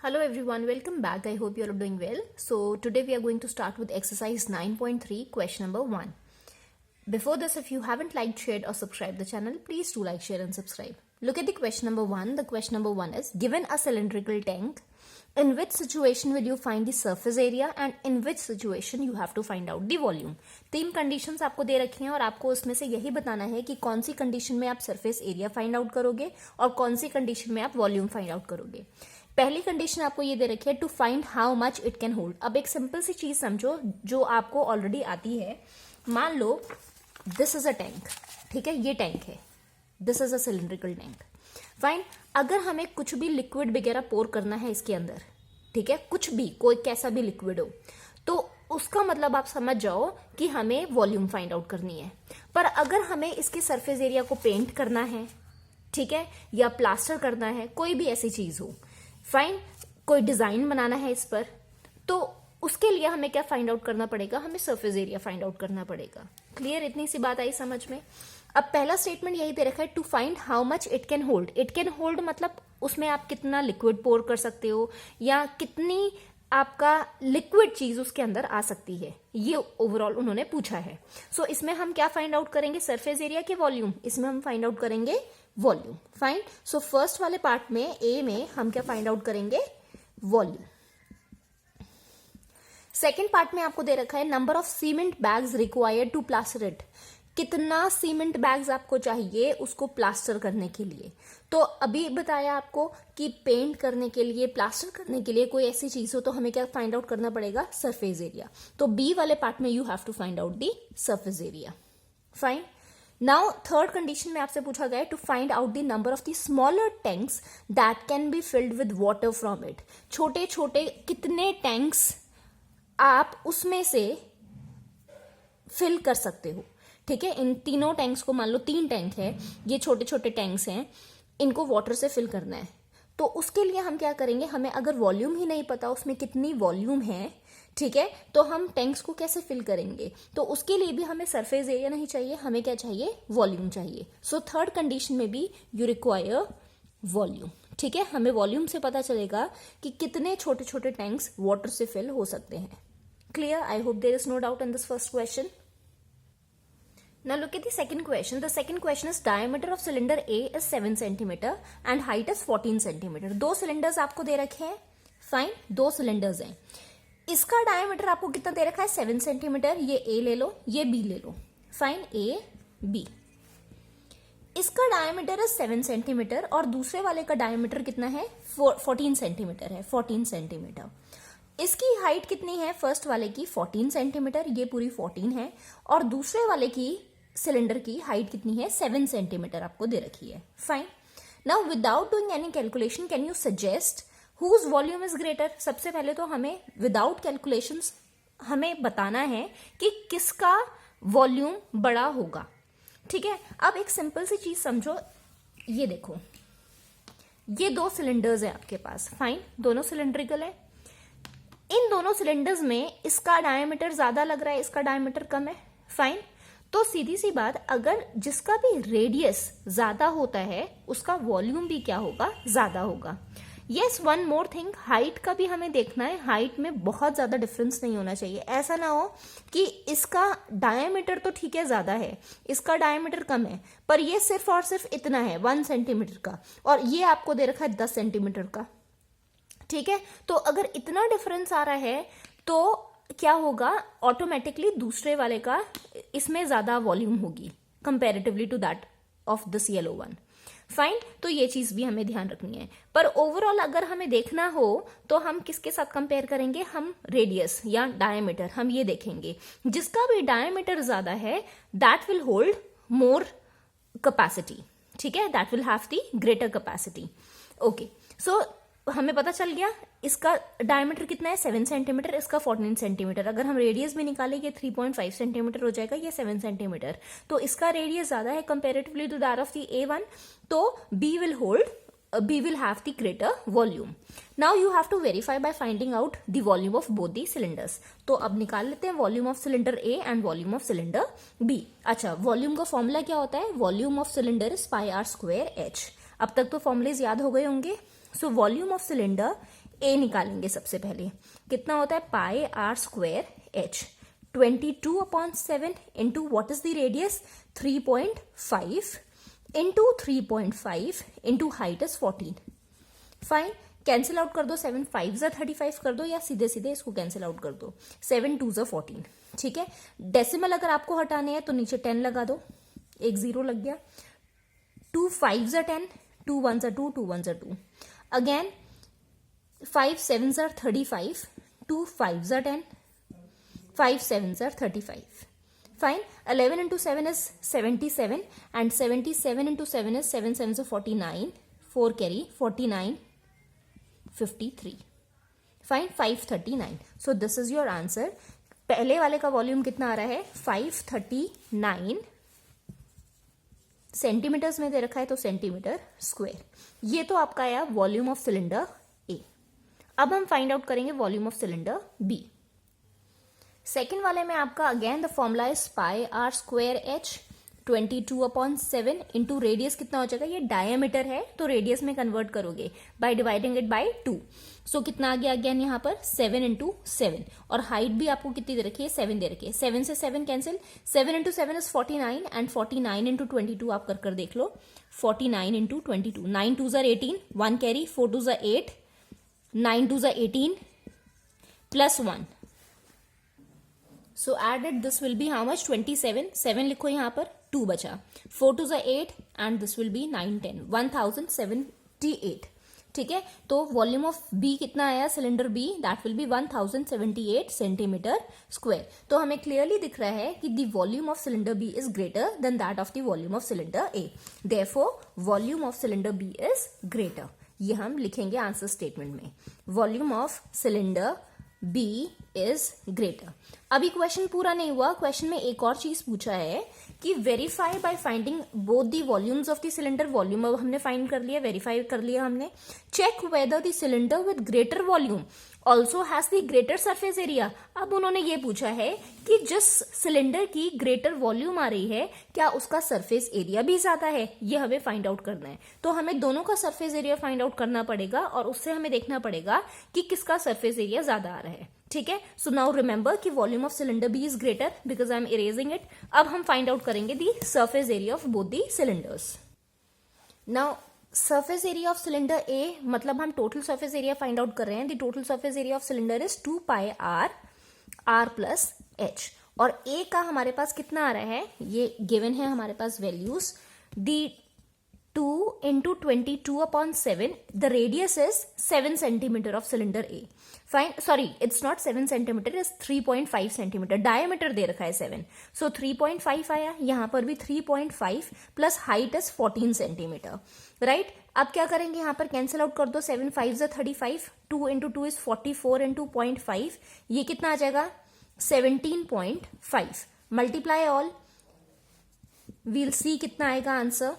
Hello everyone, welcome back. I hope you are doing well. So today we are going to start with exercise 9.3 question number 1. Before this, if you haven't liked, shared or subscribed the channel, please do like, share and subscribe. Look at the question number 1. The question number 1 is, given a cylindrical tank, in which situation will you find the surface area and in which situation you have to find out the volume. तीन conditions आपको दे रखी हैं और आपको उसमें से यही बताना है कि कौन सी कंडीशन में आप सरफेस एरिया फाइंड आउट करोगे और कौन सी कंडीशन में आप वॉल्यूम फाइंड आउट करोगे. पहली कंडीशन आपको ये दे रखी है to find how much it can hold. अब एक सिंपल सी चीज समझो जो आपको ऑलरेडी आती है. मान लो दिस इज अ टैंक, ठीक है, ये टैंक है, this is a cylindrical tank. Fine. अगर हमें कुछ भी लिक्विड वगैरह पोर करना है इसके अंदर, ठीक है, कुछ भी, कोई कैसा भी लिक्विड हो, तो उसका मतलब आप समझ जाओ कि हमें वॉल्यूम फाइंड आउट करनी है. पर अगर हमें इसके सरफेस एरिया को पेंट करना है, ठीक है, या प्लास्टर करना है, कोई भी ऐसी चीज हो, फाइन, कोई डिजाइन बनाना है इस पर, तो उसके लिए हमें क्या फाइंड आउट करना पड़ेगा, हमें सरफेस एरिया फाइंड आउट करना पड़ेगा. क्लियर, इतनी सी बात आई समझ में. अब पहला स्टेटमेंट यही दे रखा है to find how much it can hold. It can hold मतलब उसमें आप कितना लिक्विड पोर कर सकते हो या कितनी आपका लिक्विड चीज उसके अंदर आ सकती है, ये ओवरऑल उन्होंने पूछा है. सो इसमें हम क्या फाइंड आउट करेंगे, सरफेस एरिया के वॉल्यूम. इसमें हम फाइंड आउट करेंगे वॉल्यूम. फाइन. सो फर्स्ट वाले पार्ट में ए में हम क्या फाइंड आउट करेंगे, वॉल्यूम. सेकेंड पार्ट में आपको दे रखा है number of cement bags required to plaster it. कितना सीमेंट बैग्स आपको चाहिए उसको प्लास्टर करने के लिए. तो अभी बताया आपको कि पेंट करने के लिए, प्लास्टर करने के लिए कोई ऐसी चीज हो तो हमें क्या फाइंड आउट करना पड़ेगा, सरफेस एरिया. तो बी वाले पार्ट में you have to find out the surface area. Fine. Now third condition में आपसे पूछा गया है to find out the number of the smaller tanks that can be filled with water from it. छोटे छोटे कितने टैंक्स आप उसमें से फिल कर सकते हो, ठीक है. इन तीनों टैंक्स को, मान लो 3 टैंक है, ये छोटे छोटे टैंक्स हैं, इनको वाटर से फिल करना है. तो उसके लिए हम क्या करेंगे, हमें अगर वॉल्यूम ही नहीं पता उसमें कितनी वॉल्यूम है, ठीक है, तो हम टैंक्स को कैसे फिल करेंगे. तो उसके लिए भी हमें सरफेस एरिया नहीं चाहिए, हमें क्या चाहिए, वॉल्यूम चाहिए. सो थर्ड कंडीशन में भी यू रिक्वायर वॉल्यूम, ठीक है. हमें वॉल्यूम से पता चलेगा कि कितने छोटे छोटे टैंक्स वाटर से फिल हो सकते हैं. Clear. I hope there is no doubt in this first question. Now look at the second question. The second question is diameter of cylinder A is 7 cm and height is 14 cm. दो cylinders आपको दे रखे हैं. Fine. 2 cylinders हैं. इसका diameter आपको कितना दे रखा है, 7 सेंटीमीटर. ये A ले लो, ये B ले लो. फाइन. A B. इसका डायमीटर है 7 सेंटीमीटर और दूसरे वाले का डायमीटर कितना है, 14 सेंटीमीटर है. 14 सेंटीमीटर. इसकी हाइट कितनी है, फर्स्ट वाले की 14 सेंटीमीटर, ये पूरी 14 है, और दूसरे वाले की सिलेंडर की हाइट कितनी है, 7 सेंटीमीटर आपको दे रखी है. Fine. Now without doing any calculation can you suggest whose volume is greater. सबसे पहले तो हमें विदाउट कैलकुलेशंस हमें बताना है कि किसका वॉल्यूम बड़ा होगा, ठीक है. अब एक सिंपल सी चीज समझो, ये देखो, ये 2 सिलेंडर्स है आपके पास. फाइन. दोनों सिलेंड्रिकल है. इन दोनों सिलेंडर्स में इसका डायमीटर ज्यादा लग रहा है, इसका डायमीटर कम है. फाइन. तो सीधी सी बात, अगर जिसका भी रेडियस ज्यादा होता है उसका वॉल्यूम भी क्या होगा, ज्यादा होगा. Yes, one more thing, height का भी हमें देखना है. हाइट में बहुत ज्यादा डिफरेंस नहीं होना चाहिए. ऐसा ना हो कि इसका डायमीटर तो ठीक है ज्यादा है, इसका डायमीटर कम है, पर ये सिर्फ और सिर्फ इतना है 1 सेंटीमीटर का, और ये आपको दे रखा है 10 सेंटीमीटर का, ठीक है. तो अगर इतना डिफरेंस आ रहा है तो क्या होगा, ऑटोमेटिकली दूसरे वाले का इसमें ज्यादा वॉल्यूम होगी comparatively to that of this yellow one. Fine. तो ये चीज भी हमें ध्यान रखनी है. पर ओवरऑल अगर हमें देखना हो तो हम किसके साथ कंपेयर करेंगे, हम रेडियस या डायमीटर, हम ये देखेंगे. जिसका भी डायमीटर ज्यादा है that will hold more capacity, ठीक है, that will have the greater capacity. Okay. So हमें पता चल गया इसका डायमीटर कितना है, 7 सेंटीमीटर, इसका 14 सेंटीमीटर. अगर हम रेडियस भी निकालें, ये 3.5 सेंटीमीटर हो जाएगा, ये 7 सेंटीमीटर. तो इसका रेडियस ज्यादा है comparatively to that of the A1, तो B will have the greater volume. Now you have to verify by finding out the volume of both the cylinders. तो अब निकाल लेते हैं volume of cylinder A and volume of cylinder B. अच्छा, volume का formula क्या होता है, volume of cylinder is πr² H. अब तक तो फॉर्मूलेज याद हो गए होंगे. So volume of cylinder ए निकालेंगे सबसे पहले। कितना होता है pi are square H, 22/7 into what is the radius 3.5 into 3.5 into height is 14। Fine, cancel out कर दो, 7 5 35 कर दो या सीधे सीधे इसको कैंसिल आउट कर दो, 7 2 14। ठीक है, डेसिमल अगर आपको हटाने हैं तो नीचे 10 लगा दो, एक 0 लग गया। 2 5 10, 2 1 2, 2 1 2। Again 5 7 35, 2 5 10, 5 7 35। Fine, 11 into 7 is 77 and 77 into 7 is 7 7 49, 4 carry 49, 53. Fine, 539. So this is your answer. पहले वाले का वॉल्यूम कितना आ रहा है 539 सेंटीमीटर्स में दे रखा है तो सेंटीमीटर स्क्वायर। ये तो आपका आया वॉल्यूम ऑफ सिलेंडर ए। अब हम फाइंड आउट करेंगे volume of cylinder B. Second वाले में आपका again the formula is pi are square H, 22/7 into radius कितना हो जाएगा, ये डायमीटर है तो रेडियस में कन्वर्ट करोगे बाय डिवाइडिंग इट बाय 2। सो कितना आ गया अगेन यहाँ पर 7 इंटू 7, और हाइट भी आपको कितनी दे रखी है 7 दे रखी है। 7 से 7 cancel, 7 into 7 is 49 and 49 into 22 आप कर देख लो, 49 into 22, 9 2 18, 1 carry, 4 2 8, 9 2 18 plus 1। So added this will be how much 27, 7 लिखो यहाँ पर, 2 बचा, 4 2 8 and this will be 9 10, 1078। ठीक है, तो वॉल्यूम ऑफ बी कितना आया cylinder B, that will be 1078 centimetre square. तो हमें क्लियरली दिख रहा है कि the volume of cylinder B is greater than that of the volume of cylinder A, therefore volume of cylinder B is greater. ये हम लिखेंगे आंसर स्टेटमेंट में, volume of cylinder B is greater। अभी question पूरा नहीं हुआ, question में एक और चीज पूछा है कि verify by finding both the volumes of the cylinder. Volume अब हमने फाइंड कर लिया, वेरीफाई कर लिया हमने। Check whether the cylinder with greater volume also has the greater surface area. अब उन्होंने ये पूछा है कि जिस सिलेंडर की ग्रेटर वॉल्यूम आ रही है क्या उसका सरफेस एरिया भी ज्यादा है, ये हमें फाइंड आउट करना है। तो हमें दोनों का सरफेस एरिया फाइंड आउट करना पड़ेगा और उससे हमें देखना पड़ेगा कि किसका सरफेस एरिया ज्यादा आ रहा है। ठीक है, सो नाउ रिमेंबर कि volume of cylinder B is greater because I am erasing it. अब हम फाइंड आउट करेंगे the surface area of both the cylinders. Now surface area of cylinder A, मतलब हम total surface area find out कर रहे हैं। The total surface area of cylinder is 2 pi R R plus H, और A का हमारे पास कितना आ रहा है, ये गिवन है हमारे पास values. The 2 into 22/7, the radius is 7 centimeter of cylinder A. Fine, sorry, it's not 7 centimeter, it's 3.5 centimeter. Diameter दे रखा है 7, so 3.5 आया, यहाँ पर भी 3.5 plus height is 14 centimetre, right. अब क्या करेंगे, यहाँ पर कैंसिल आउट कर दो, 7 5 35, 2 into 2 is 44 into 0.5, ये कितना आ जाएगा 17.5। मल्टीप्लाई ऑल, वील सी कितना आएगा आंसर।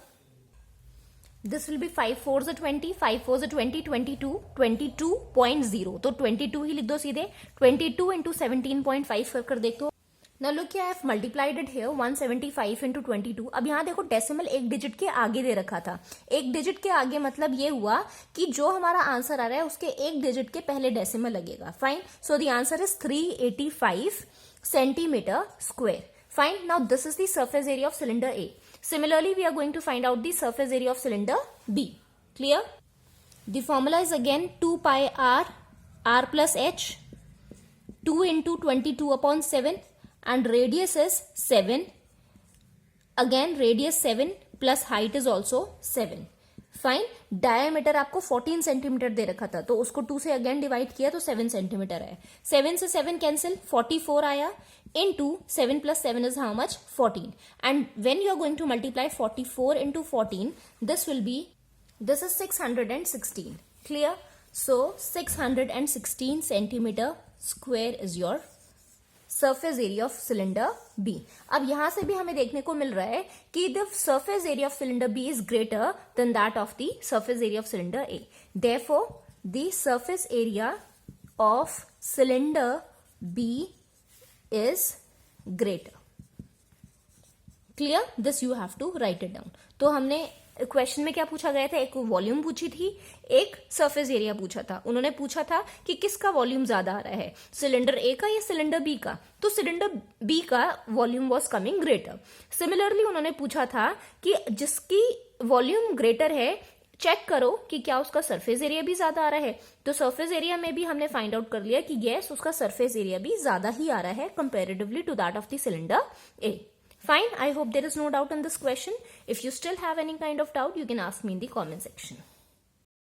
दिस विल बी 5 4 20, 5 4 20, 22, 22.0, तो 22 ही लिख दो सीधे। 22 into 17.5 कर देख दो। Now look here, I have multiplied it here, 175 into 22। अब यहाँ देखो डेसिमल एक डिजिट के आगे दे रखा था, एक डिजिट के आगे मतलब ये हुआ कि जो हमारा आंसर आ रहा है उसके एक डिजिट के पहले डेसिमल लगेगा। Fine, so the answer is 385 centimetre square. Fine, now this is the surface area of cylinder A. Similarly, we are going to find out the surface area of cylinder B. Clear? The formula is again 2 pi r plus h, 2 into 22/7 and radius is 7. Again radius 7 plus height is also 7. Fine, diameter आपको 14 centimetre दे रखा था तो उसको 2 से again divide किया तो 7 centimetre है। 7 से 7 कैंसिल, 44 आया, into 7 plus 7 is how much 14, and when you are going to multiply 44 into 14, this is 616. Clear? So 616 centimeter square is your surface area of cylinder B. अब यहां से भी हमें देखने को मिल रहा है कि the surface area of cylinder B is greater than that of the surface area of cylinder A. Therefore, the surface area of cylinder B is greater. Clear? This you have to write it down. तो हमने question में क्या पूछा गया था, एक volume पूछी थी, एक सरफेस एरिया पूछा था। उन्होंने पूछा था कि किसका वॉल्यूम ज्यादा आ रहा है, सिलेंडर ए का या सिलेंडर बी का, तो सिलेंडर बी का volume was coming greater. Similarly उन्होंने पूछा था कि जिसकी वॉल्यूम ग्रेटर है चेक करो कि क्या उसका सरफेस एरिया भी ज्यादा आ रहा है, तो सरफेस एरिया में भी हमने फाइंड आउट कर लिया कि यस उसका सरफेस एरिया भी ज्यादा ही आ रहा है comparatively to that of the cylinder A. Fine, I hope there is no doubt in this question. If you still have any kind of doubt, you can ask me in the comment section.